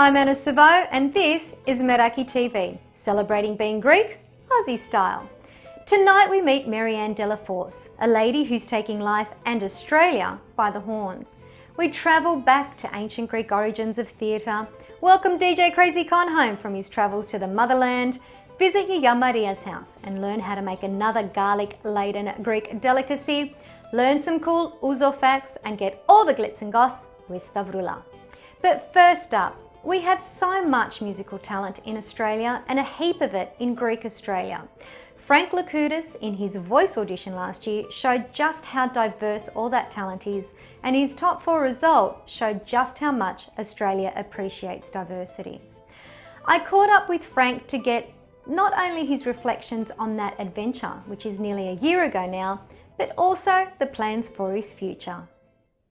I'm Anna Sevo and this is Meraki TV, celebrating being Greek, Aussie style. Tonight we meet Marianne Delaforce, a lady who's taking life and Australia by the horns. We travel back to ancient Greek origins of theatre, welcome DJ Krazy home from his travels to the motherland, visit Yiayia Maria's house and learn how to make another garlic-laden Greek delicacy, learn some cool Ouzo facts and get all the glitz and goss with Stavroula. But first up, we have so much musical talent in Australia and a heap of it in Greek Australia. Frank Lakoudis, in his voice audition last year, showed just how diverse all that talent is, and his top 4 result showed just how much Australia appreciates diversity. I caught up with Frank to get not only his reflections on that adventure, which is nearly a year ago now, but also the plans for his future.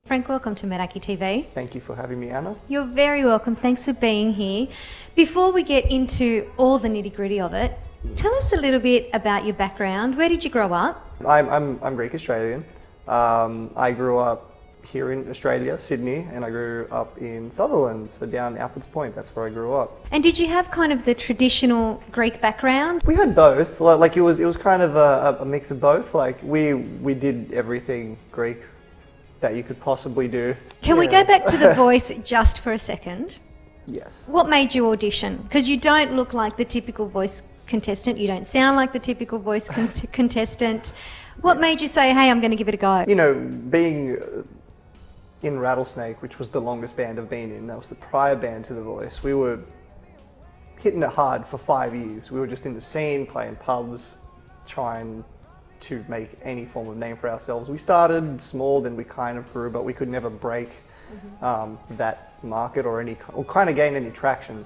Frank, welcome to Meraki TV. Thank you for having me, Anna. You're very welcome. Thanks for being here. Before we get into all the nitty-gritty of it, tell us a little bit about your background. Where did you grow up? I'm Greek Australian. I grew up here in Australia, Sydney, and I grew up in Sutherland, so down Alfred's Point. That's where I grew up. And did you have kind of the traditional Greek background? We had both. Like it was kind of a mix of both. Like we did everything Greek that you could possibly do. Can we go back to The Voice just for a second? Yes. What made you audition? Because you don't look like the typical voice contestant. You don't sound like the typical voice contestant. What made you say, hey, I'm going to give it a go? You know, being in Rattlesnake, which was the longest band I've been in, that was the prior band to The Voice, we were hitting it hard for 5 years. We were just in the scene, playing pubs, trying to make any form of name for ourselves. We started small, then we kind of grew, but we could never break that market or kind of gain any traction.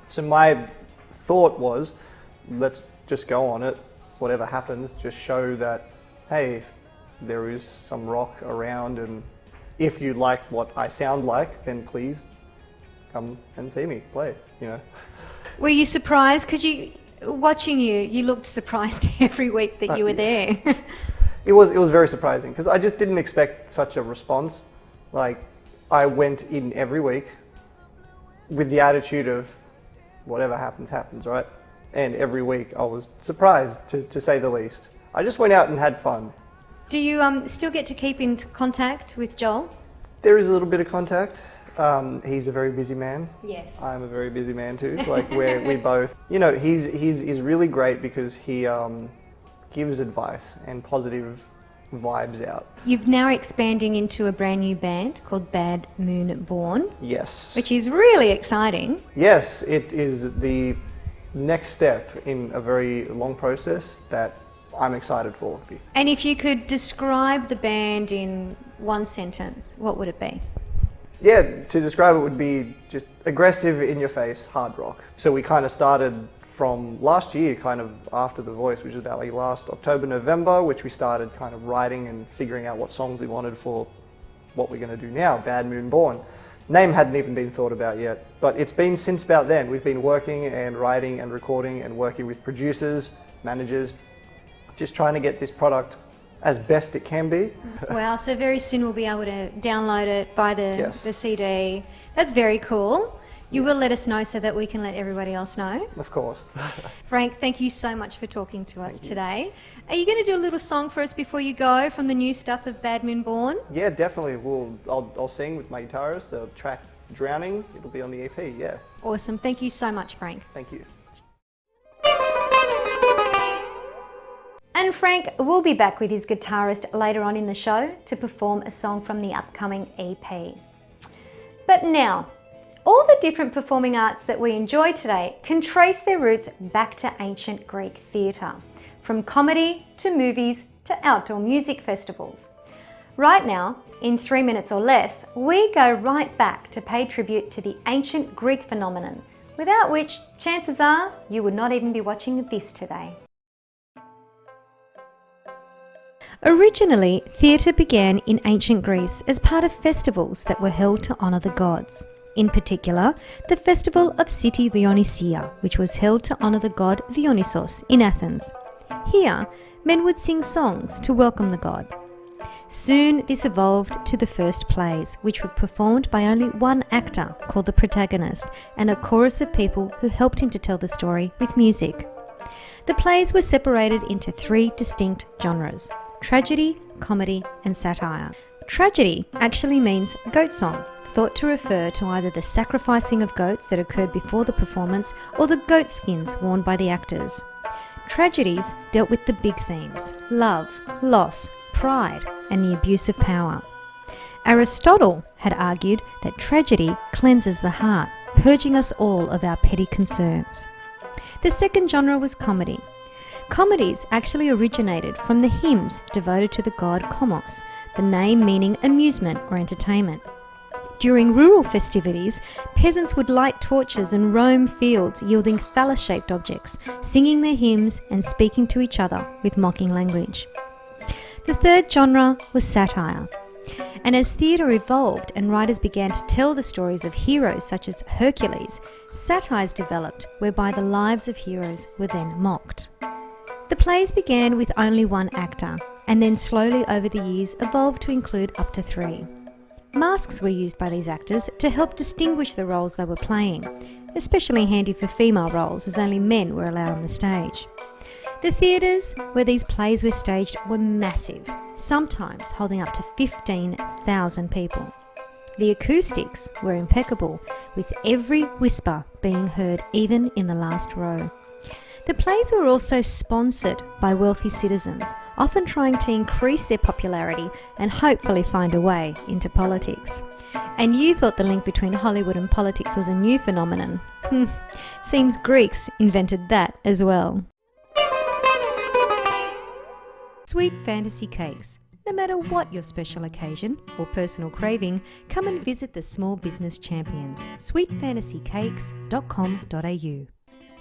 So my thought was, let's just go on it. Whatever happens, just show that, hey, there is some rock around, and if you like what I sound like, then please come and see me play, you know. Were you surprised? Because watching you looked surprised every week that you were there. It was very surprising because I just didn't expect such a response. Like, I went in every week with the attitude of whatever happens, happens, right? And every week I was surprised, to say the least. I just went out and had fun. Do you still get to keep in contact with Joel? There is a little bit of contact. He's a very busy man. Yes. I'm a very busy man too. Like we both, you know, he's really great because he gives advice and positive vibes out. You've now expanding into a brand new band called Bad Moon Born. Yes. Which is really exciting. Yes, it is the next step in a very long process that I'm excited for. And if you could describe the band in one sentence, what would it be? Yeah, to describe it would be just aggressive, in your face, hard rock. So we kind of started from last year, kind of after The Voice, which is about like last October, November, which we started kind of writing and figuring out what songs we wanted for what we're going to do now, Bad Moon Born. Name hadn't even been thought about yet, but it's been since about then. We've been working and writing and recording and working with producers, managers, just trying to get this product as best it can be. Wow, so very soon we'll be able to download it, buy the CD. That's very cool. You will let us know so that we can let everybody else know. Of course. Frank, thank you so much for talking to us today. Are you going to do a little song for us before you go from the new stuff of Bad Moon Born? Yeah, definitely. I'll sing with my guitarist, the track Drowning. It'll be on the EP, yeah. Awesome. Thank you so much, Frank. Thank you. And Frank will be back with his guitarist later on in the show to perform a song from the upcoming EP. But now, all the different performing arts that we enjoy today can trace their roots back to ancient Greek theatre, from comedy to movies to outdoor music festivals. Right now, in 3 minutes or less, we go right back to pay tribute to the ancient Greek phenomenon, without which, chances are, you would not even be watching this today. Originally, theatre began in ancient Greece as part of festivals that were held to honour the gods. In particular, the festival of City Dionysia, which was held to honour the god Dionysos in Athens. Here, men would sing songs to welcome the god. Soon this evolved to the first plays, which were performed by only one actor called the protagonist and a chorus of people who helped him to tell the story with music. The plays were separated into three distinct genres: tragedy, comedy and satire. Tragedy actually means goat song, thought to refer to either the sacrificing of goats that occurred before the performance or the goat skins worn by the actors. Tragedies dealt with the big themes: love, loss, pride and the abuse of power. Aristotle had argued that tragedy cleanses the heart, purging us all of our petty concerns. The second genre was comedy. Comedies actually originated from the hymns devoted to the god Komos, the name meaning amusement or entertainment. During rural festivities, peasants would light torches and roam fields yielding phallus-shaped objects, singing their hymns and speaking to each other with mocking language. The third genre was satire. And as theatre evolved and writers began to tell the stories of heroes such as Hercules, satires developed whereby the lives of heroes were then mocked. The plays began with only one actor and then slowly over the years evolved to include up to three. Masks were used by these actors to help distinguish the roles they were playing, especially handy for female roles as only men were allowed on the stage. The theatres where these plays were staged were massive, sometimes holding up to 15,000 people. The acoustics were impeccable, with every whisper being heard even in the last row. The plays were also sponsored by wealthy citizens, often trying to increase their popularity and hopefully find a way into politics. And you thought the link between Hollywood and politics was a new phenomenon. Seems Greeks invented that as well. Sweet fantasy cakes. No matter what your special occasion or personal craving, come and visit the Small Business Champions, sweetfantasycakes.com.au.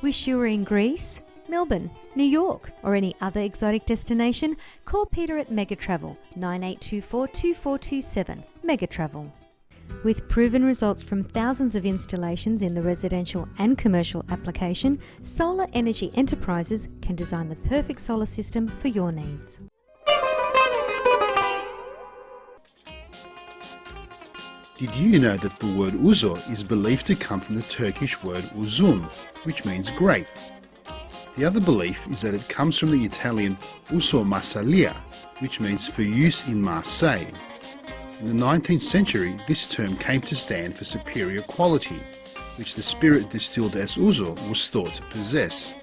Wish you were in Greece, Melbourne, New York or any other exotic destination? Call Peter at Megatravel 9824 2427. Megatravel. With proven results from thousands of installations in the residential and commercial application, Solar Energy Enterprises can design the perfect solar system for your needs. Did you know that the word Ouzo is believed to come from the Turkish word uzun, which means grape? The other belief is that it comes from the Italian uso massalia, which means for use in Marseille. In the 19th century, this term came to stand for superior quality, which the spirit distilled as Ouzo was thought to possess.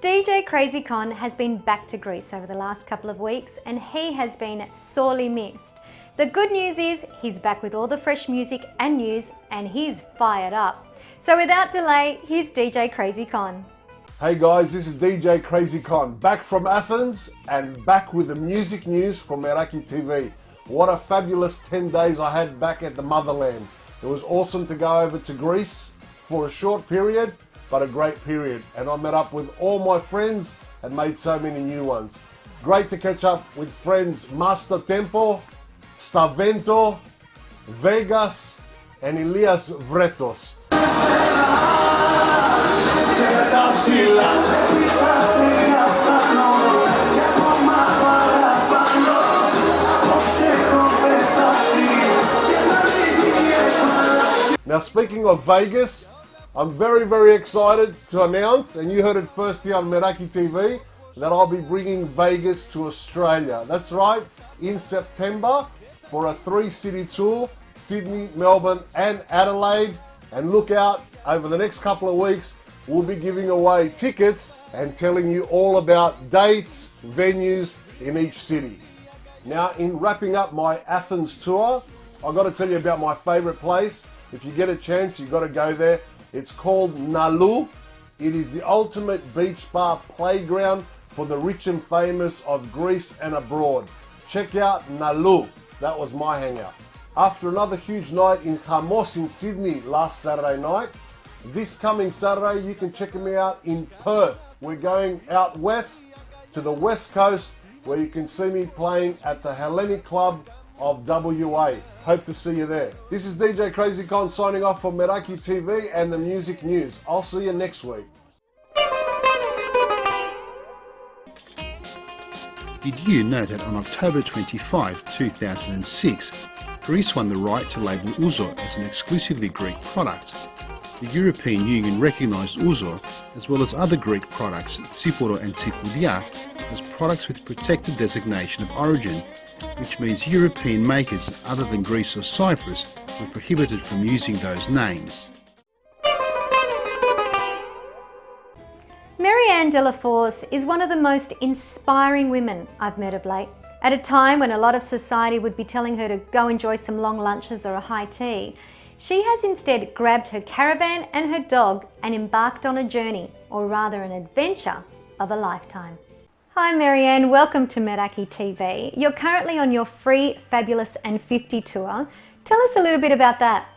DJ Krazy Con has been back to Greece over the last couple of weeks and he has been sorely missed. The good news is he's back with all the fresh music and news and he's fired up. So without delay, here's DJ Krazy Con. Hey guys, this is DJ Krazy Con, back from Athens and back with the music news from Meraki TV. What a fabulous 10 days I had back at the motherland. It was awesome to go over to Greece for a short period, but a great period. And I met up with all my friends and made so many new ones. Great to catch up with friends Master Tempo, Stavento, Vegas and Elias Vretos. Now speaking of Vegas, I'm very excited to announce, and you heard it first here on Meraki TV, that I'll be bringing Vegas to Australia. That's right, in September for a 3-city tour, Sydney, Melbourne and Adelaide. And look out, over the next couple of weeks, we'll be giving away tickets and telling you all about dates, venues in each city. Now, in wrapping up my Athens tour, I've got to tell you about my favorite place. If you get a chance, you've got to go there. It's called Nalu. It is the ultimate beach bar playground for the rich and famous of Greece and abroad. Check out Nalu. That was my hangout. After another huge night in Chamos in Sydney last Saturday night, this coming Saturday you can check me out in Perth. We're going out west to the west coast where you can see me playing at the Hellenic Club of WA. Hope to see you there. This is DJ Krazy Con signing off for Meraki TV and the music news. I'll see you next week. Did you know that on October 25, 2006, Greece won the right to label Ouzo as an exclusively Greek product? The European Union recognised Ouzo, as well as other Greek products, Sevo and Skordalia, as products with protected designation of origin, which means European makers other than Greece or Cyprus were prohibited from using those names. Marianne Delaforce is one of the most inspiring women I've met of late. At a time when a lot of society would be telling her to go enjoy some long lunches or a high tea, she has instead grabbed her caravan and her dog and embarked on a journey, or rather an adventure, of a lifetime. Hi Marianne, welcome to Meraki TV. You're currently on your free, fabulous and 50 tour. Tell us a little bit about that.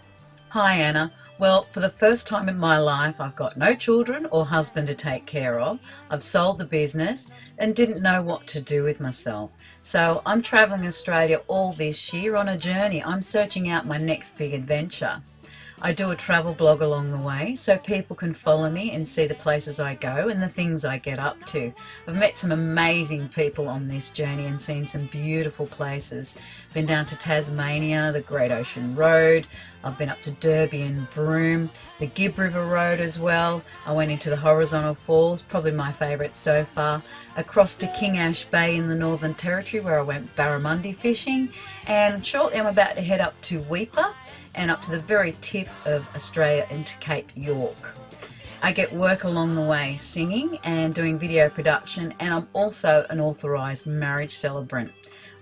Hi Anna. Well, for the first time in my life, I've got no children or husband to take care of. I've sold the business and didn't know what to do with myself. So I'm travelling Australia all this year on a journey. I'm searching out my next big adventure. I do a travel blog along the way so people can follow me and see the places I go and the things I get up to. I've met some amazing people on this journey and seen some beautiful places. Been down to Tasmania, the Great Ocean Road. I've been up to Derby and Broome, the Gibb River Road as well. I went into the Horizontal Falls, probably my favourite so far. Across to King Ash Bay in the Northern Territory where I went barramundi fishing. And shortly I'm about to head up to Weipa and up to the very tip of Australia into Cape York. I get work along the way singing and doing video production, and I'm also an authorised marriage celebrant.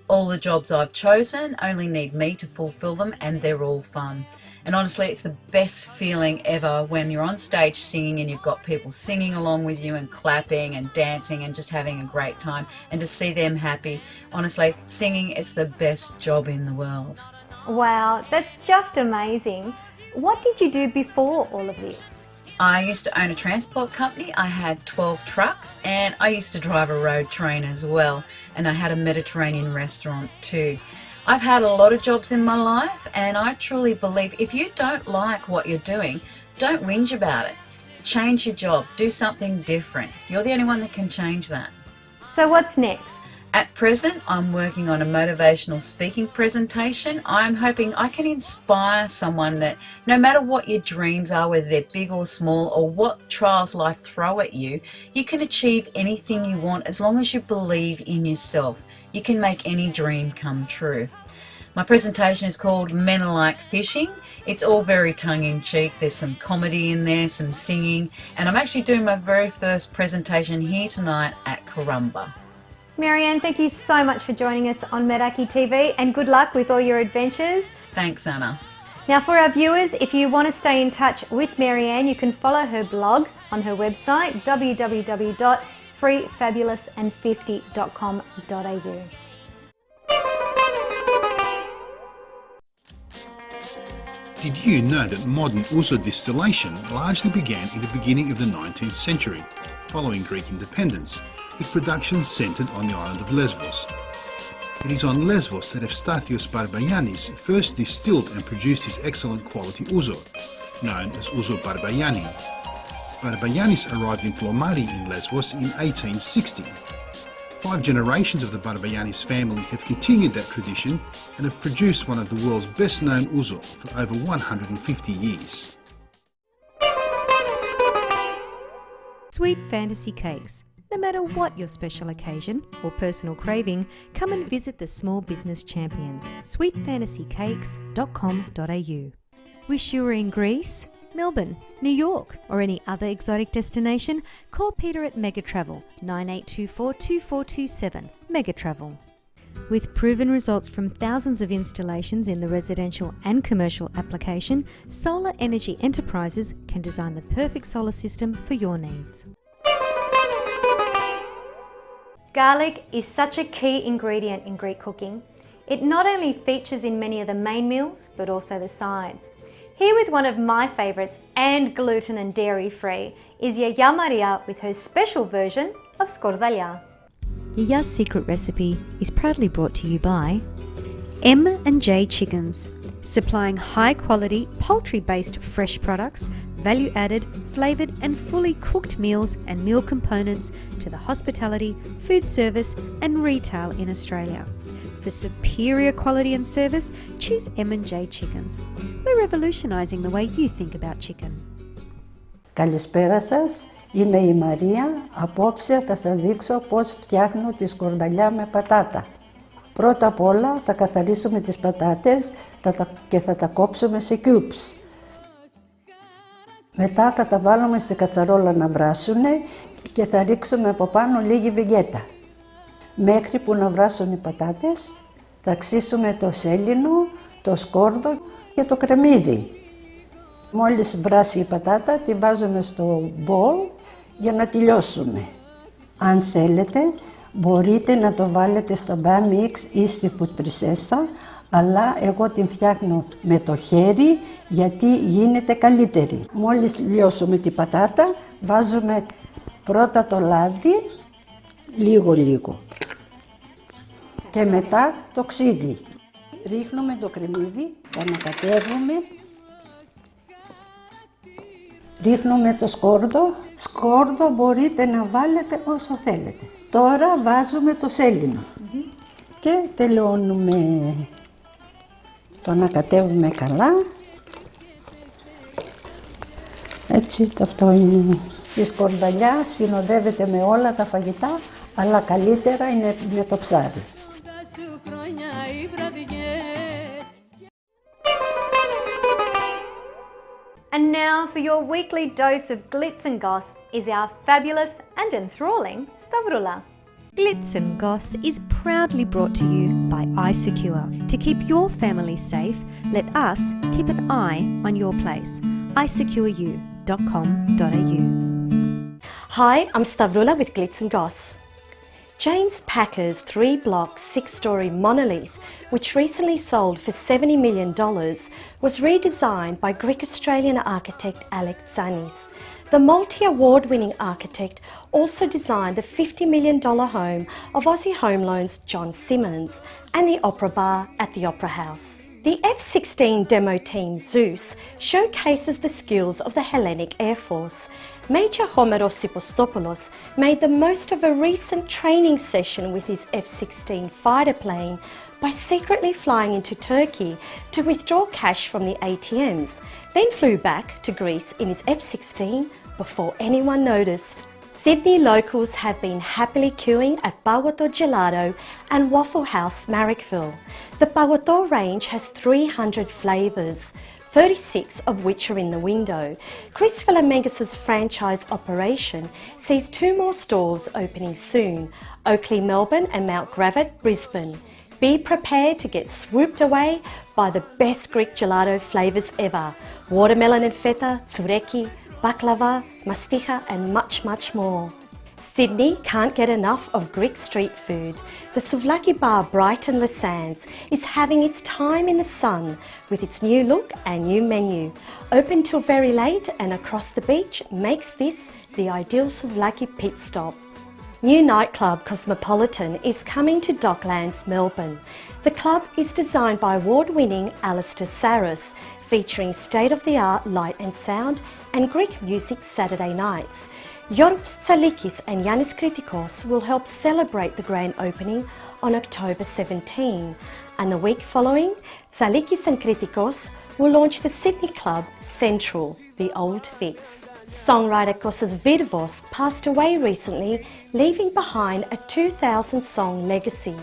All the jobs I've chosen only need me to fulfil them, and they're all fun. And honestly, it's the best feeling ever when you're on stage singing and you've got people singing along with you and clapping and dancing and just having a great time, and to see them happy. Honestly, singing, it's the best job in the world. Wow, that's just amazing. What did you do before all of this? I used to own a transport company. I had 12 trucks and I used to drive a road train as well, and I had a Mediterranean restaurant too. I've had a lot of jobs in my life, and I truly believe if you don't like what you're doing, don't whinge about it. Change your job, do something different. You're the only one that can change that. So what's next? At present, I'm working on a motivational speaking presentation. I'm hoping I can inspire someone that no matter what your dreams are, whether they're big or small, or what trials life throw at you, you can achieve anything you want as long as you believe in yourself. You can make any dream come true. My presentation is called Men Are Like Fishing. It's all very tongue-in-cheek. There's some comedy in there, some singing, and I'm actually doing my very first presentation here tonight at Karumba. Marianne, thank you so much for joining us on Meraki TV, and good luck with all your adventures. Thanks, Anna. Now for our viewers, if you want to stay in touch with Marianne, you can follow her blog on her website www.freefabulousand50.com.au. Did you know that modern Ouzo distillation largely began in the beginning of the 19th century, following Greek independence, with production centred on the island of Lesbos? It is on Lesbos that Efstathios Barbagiannis first distilled and produced his excellent quality Ouzo, known as Ouzo Barbagianni. Barbagiannis arrived in Flomari in Lesbos in 1860. 5 generations of the Barbagiannis family have continued that tradition and have produced one of the world's best known Ouzo for over 150 years. Sweet Fantasy Cakes. No matter what your special occasion or personal craving, come and visit the Small Business Champions, sweetfantasycakes.com.au. Wish you were in Greece, Melbourne, New York or any other exotic destination? Call Peter at Megatravel 9824 2427. Megatravel. With proven results from thousands of installations in the residential and commercial application, Solar Energy Enterprises can design the perfect solar system for your needs. Garlic is such a key ingredient in Greek cooking. It not only features in many of the main meals, but also the sides. Here with one of my favourites and gluten and dairy free is Yiayia Maria with her special version of Skordalia. Yiayia's secret recipe is proudly brought to you by M&J Chickens, supplying high-quality, poultry-based fresh products, value-added, flavoured and fully cooked meals and meal components to the hospitality, food service and retail in Australia. For superior quality and service, choose M&J Chickens. We're revolutionising the way you think about chicken. Καλησπέρα σας, είμαι η Μαρία. Απόψε θα σας δείξω πώς φτιάχνω τη σκορδαλιά με πατάτα. Πρώτα απ' όλα θα καθαρίσουμε τις πατάτες και θα τα κόψουμε σε cubes. Μετά θα τα βάλουμε στη κατσαρόλα να βράσουνε και θα ρίξουμε από πάνω λίγη βιγέτα. Μέχρι που να βράσουν οι πατάτες θα ξύσουμε το σέλινο, το σκόρδο και το κρεμμύδι. Μόλις βράσει η πατάτα τη βάζουμε στο μπολ για να τη λιώσουμε. Αν θέλετε μπορείτε να το βάλετε στο μπάμιξ ή στη φουτπρισέσα, αλλά εγώ την φτιάχνω με το χέρι γιατί γίνεται καλύτερη. Μόλις λιώσουμε την πατάτα βάζουμε πρώτα το λάδι, λίγο και μετά το ξύδι. Ρίχνουμε το κρεμμύδι, το ανακατεύουμε, ρίχνουμε το σκόρδο. Σκόρδο μπορείτε να βάλετε όσο θέλετε. Τώρα βάζουμε το σέλινο και τελειώνουμε. Το ανακατεύουμε καλά. Έτσι, αυτό είναι. Η σκορδαλιά συνοδεύεται με όλα τα φαγητά, αλλά καλύτερα είναι με το ψάρι. And now for your weekly dose of glitz and goss is our fabulous and enthralling Stavroula. Glitz and Goss is proudly brought to you by iSecure. To keep your family safe, let us keep an eye on your place. isecureyou.com.au. Hi, I'm Stavroula with Glitz and Goss. James Packer's 3-block, 6-storey monolith, which recently sold for $70 million, was redesigned by Greek-Australian architect Alex Zanis. The multi-award-winning architect also designed the $50 million home of Aussie Home Loans' John Simmons and the Opera Bar at the Opera House. The F-16 demo team Zeus showcases the skills of the Hellenic Air Force. Major Homeros Sipostopoulos made the most of a recent training session with his F-16 fighter plane by secretly flying into Turkey to withdraw cash from the ATMs, then flew back to Greece in his F-16 before anyone noticed. Sydney locals have been happily queuing at Pawato Gelato and Waffle House Marrickville. The Pawato range has 300 flavours, 36 of which are in the window. Chris Philomegas' franchise operation sees 2 more stores opening soon, Oakley, Melbourne and Mount Gravatt, Brisbane. Be prepared to get swooped away by the best Greek gelato flavours ever. Watermelon and feta, tsureki, baklava, masticha and much, much more. Sydney can't get enough of Greek street food. The Souvlaki bar Brighton Les Sands is having its time in the sun with its new look and new menu. Open till very late and across the beach makes this the ideal Souvlaki pit stop. New nightclub Cosmopolitan is coming to Docklands, Melbourne. The club is designed by award-winning Alistair Saris, featuring state-of-the-art light and sound and Greek music Saturday nights. Yorgos Tsalikis and Yannis Kritikos will help celebrate the grand opening on October 17, and the week following, Tsalikis and Kritikos will launch the Sydney club Central, the Old Fix. Songwriter Kostas Virvos passed away recently, leaving behind a 2,000-song legacy.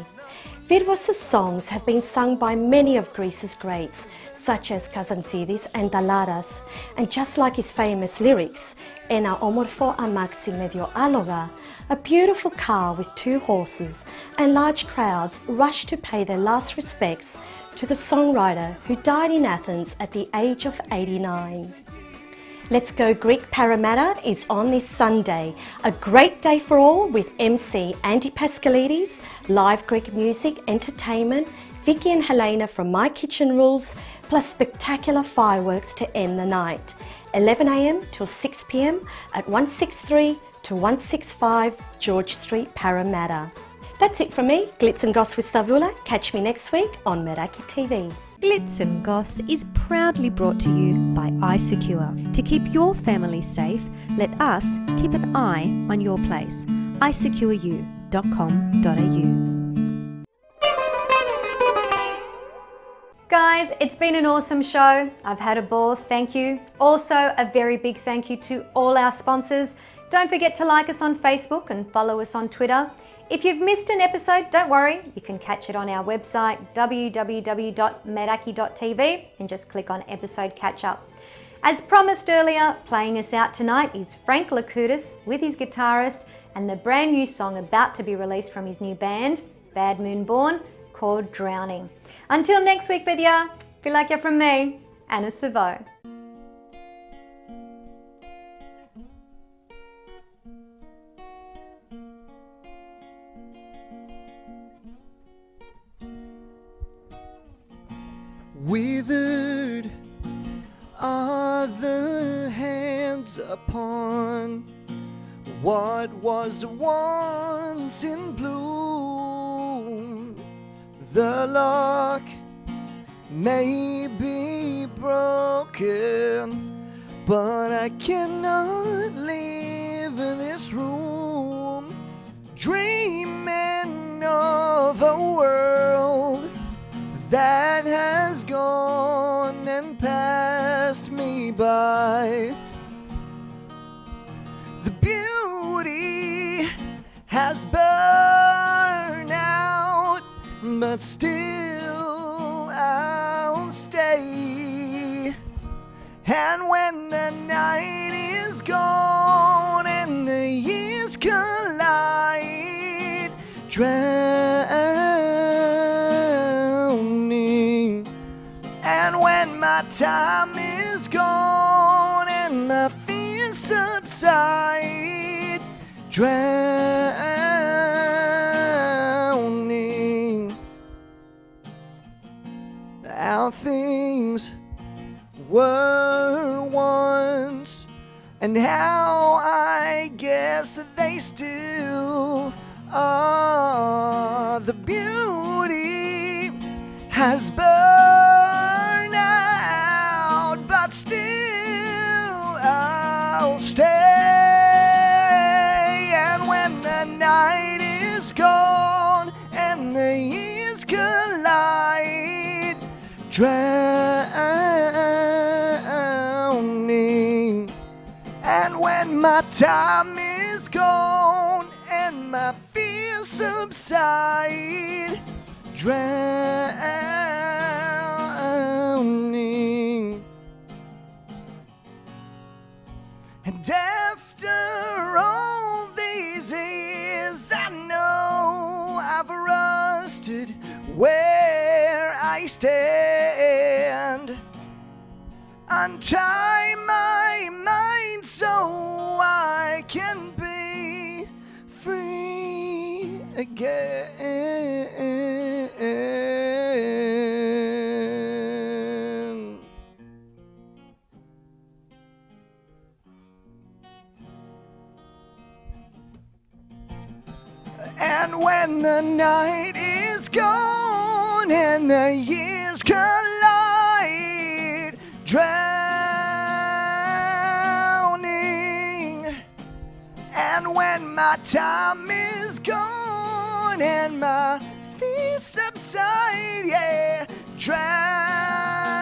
Virvos' songs have been sung by many of Greece's greats, such as Kazantzidis and Dalaras, and just like his famous lyrics, Ένα όμορφο αμάξι με δυο άλογα, a beautiful car with 2 horses, and large crowds rushed to pay their last respects to the songwriter who died in Athens at the age of 89. Let's Go Greek Parramatta is on this Sunday, a great day for all with MC Andy Pascalidis, live Greek music, entertainment, Vicky and Helena from My Kitchen Rules, plus spectacular fireworks to end the night. 11 a.m. till 6 p.m. at 163 to 165 George Street, Parramatta. That's it from me, Glitz and Goss with Stavroula. Catch me next week on Meraki TV. Glitz and Goss is proudly brought to you by iSecure. To keep your family safe, let us keep an eye on your place. isecureyou.com.au. Guys, it's been an awesome show. I've had a ball, thank you. Also, a very big thank you to all our sponsors. Don't forget to like us on Facebook and follow us on Twitter. If you've missed an episode, don't worry. You can catch it on our website, www.meraki.tv, and just click on episode catch up. As promised earlier, playing us out tonight is Frank Lakoudis with his guitarist and the brand new song about to be released from his new band, Bad Moon Born, called Drowning. Until next week, Vidya, feel like you're from me, Anna Sevo. Withered are the hands upon what was once in bloom. The lock may be broken, but I cannot leave this room dreaming of a world that has gone and passed me by. The beauty has burned out, but still I'll stay. And when the night is gone and the years collide, drowning. And when my time is gone and my fears subside, drowning. How things were once, and how I guess they still are. The beauty has burned out, but still I'll stay. And when the night is gone and the years collide, drowning. And when my time is gone and my fears subside, drowning. And after all these years, I know I've rusted where I stand. Untie my mind so I can be free again. And when the night is gone and the years collide, drowning. And when my time is gone and my fears subside, yeah, drowning.